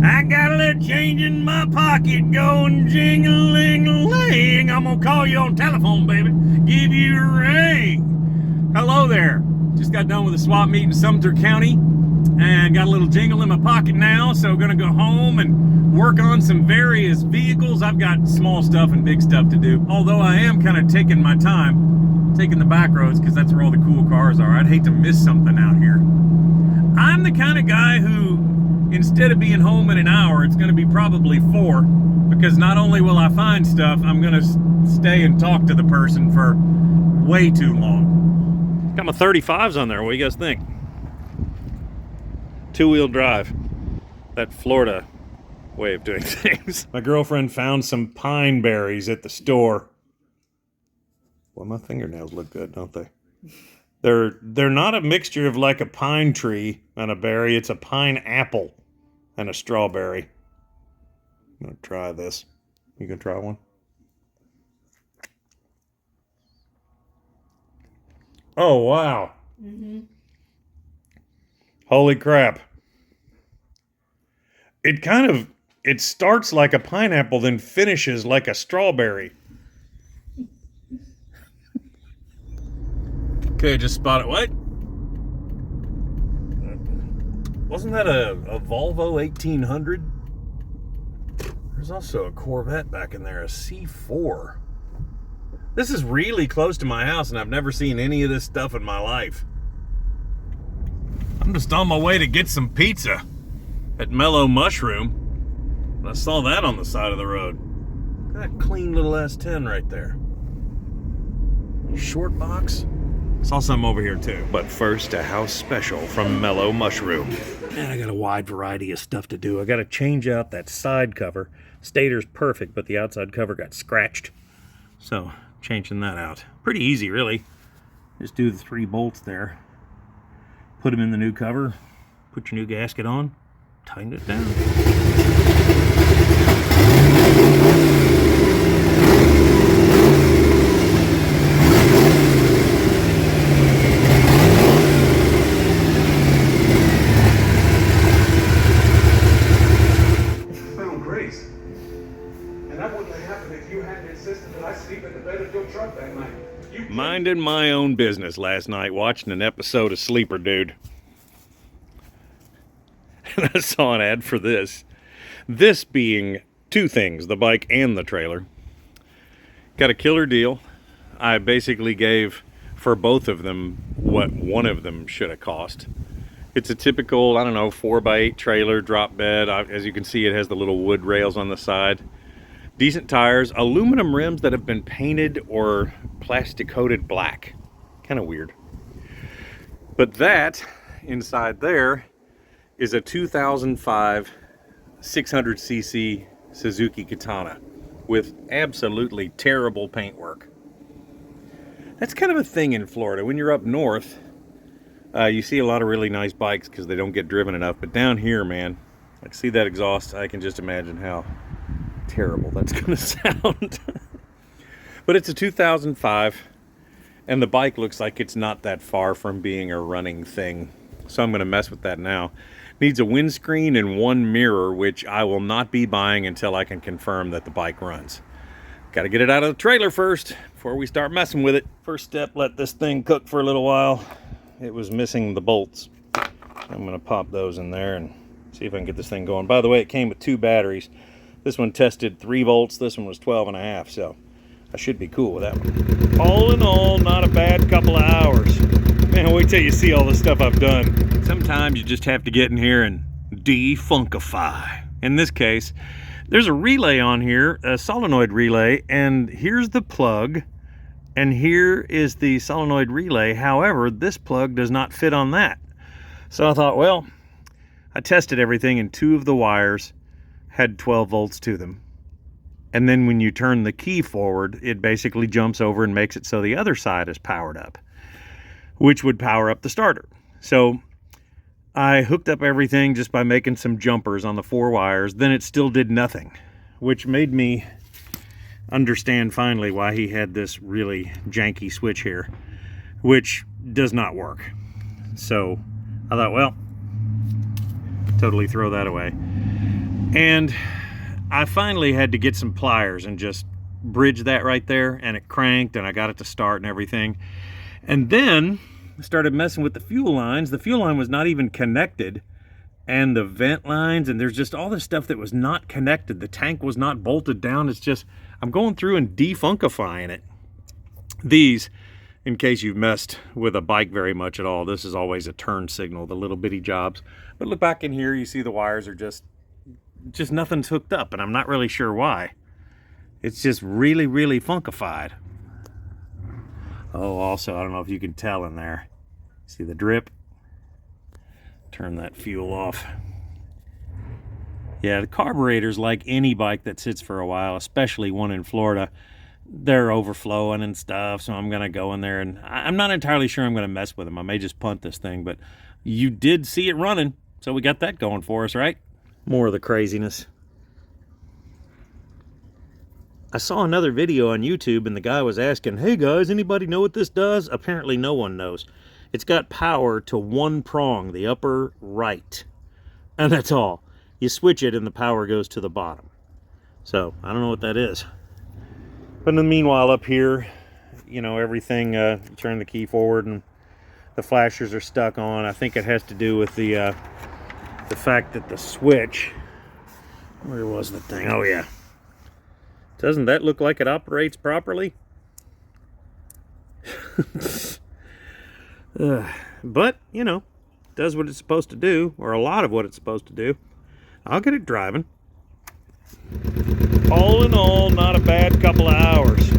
I got a little change in my pocket going jing-a-ling-a-ling. I'm gonna call you on telephone, baby. Give you a ring. Hello there. Just got done with a swap meet in Sumter County and got a little jingle in my pocket now, so gonna go home and work on some various vehicles. I've got small stuff and big stuff to do, although I am kind of taking my time, taking the back roads because that's where all the cool cars are. I'd hate to miss something out here. I'm the kind of guy who, instead of being home in an hour, it's going to be probably 4, because not only will I find stuff, I'm going to stay and talk to the person for way too long. Got my 35s on there. What do you guys think? 2-wheel drive. That Florida way of doing things. My girlfriend found some pine berries at the store. Well, my fingernails look good, don't they? They're not a mixture of like a pine tree and a berry. It's a pine apple and a strawberry. I'm gonna try this. You gonna try one? Oh, wow. Mm-hmm. Holy crap. It starts like a pineapple, then finishes like a strawberry. Okay, just spot it. What? Wasn't that a Volvo 1800? There's also a Corvette back in there, a C4. This is really close to my house, and I've never seen any of this stuff in my life. I'm just on my way to get some pizza at Mellow Mushroom, and I saw that on the side of the road. Look at that clean little S10 right there. Short box. Saw some over here too. But first, a house special from Mellow Mushroom. Man, I got a wide variety of stuff to do. I got to change out that side cover. Stator's perfect, but the outside cover got scratched. So, changing that out. Pretty easy, really. Just do the 3 bolts there. Put them in the new cover. Put your new gasket on. Tighten it down. Minding my own business last night, watching an episode of Sleeper Dude. And I saw an ad for this. This being 2 things, the bike and the trailer. Got a killer deal. I basically gave for both of them what one of them should have cost. It's a typical, 4x8 trailer, drop bed. As you can see, it has the little wood rails on the side. Decent tires, aluminum rims that have been painted or plastic coated black. Kind of weird. But that, inside there, is a 2005 600cc Suzuki Katana with absolutely terrible paintwork. That's kind of a thing in Florida. When you're up north, you see a lot of really nice bikes because they don't get driven enough. But down here, man, I see that exhaust. I can just imagine how terrible that's gonna sound. But it's a 2005, and the bike looks like it's not that far from being a running thing, so I'm gonna mess with that now. Needs a windscreen and 1 mirror, which I will not be buying until I can confirm that the bike runs. Gotta get it out of the trailer first before we start messing with it. First step, let this thing cook for a little while. It was missing the bolts. I'm gonna pop those in there and see if I can get this thing going. By the way, it came with 2 batteries. This one tested 3 volts, this one was 12.5, so I should be cool with that one. All in all, not a bad couple of hours. Man, wait till you see all the stuff I've done. Sometimes you just have to get in here and defunkify. In this case, there's a relay on here, a solenoid relay, and here's the plug, and here is the solenoid relay. However, this plug does not fit on that. So I thought, well, I tested everything, and 2 of the wires had 12 volts to them. And then when you turn the key forward, it basically jumps over and makes it so the other side is powered up, which would power up the starter. So I hooked up everything just by making some jumpers on the 4 wires. Then it still did nothing, which made me understand finally why he had this really janky switch here, which does not work. So I thought, well, totally throw that away. And I finally had to get some pliers and just bridge that right there, and it cranked, and I got it to start and everything. And then I started messing with the fuel lines. The fuel line was not even connected, and the vent lines, and there's just all this stuff that was not connected. The tank was not bolted down. It's just, I'm going through and defunkifying it. These, in case you've messed with a bike very much at all, this is always a turn signal, the little bitty jobs. But look back in here, you see the wires are just nothing's hooked up, and I'm not really sure why. It's just really, really funkified. Oh, also, I don't know if you can tell in there. See the drip? Turn that fuel off. Yeah, the carburetors, like any bike that sits for a while, especially one in Florida, they're overflowing and stuff, so I'm going to go in there, and I'm not entirely sure I'm going to mess with them. I may just punt this thing, but you did see it running, so we got that going for us, right? More of the craziness. I saw another video on YouTube, and the guy was asking, hey guys, anybody know what this does? Apparently no one knows. It's got power to one prong, the upper right. And that's all. You switch it and the power goes to the bottom. So, I don't know what that is. But in the meanwhile, up here, you know, everything, turn the key forward and the flashers are stuck on. I think it has to do with the fact that the switch, where was the thing? Oh yeah. Doesn't that look like it operates properly? But, you know, does what it's supposed to do, or a lot of what it's supposed to do. I'll get it driving. All in all, not a bad couple of hours.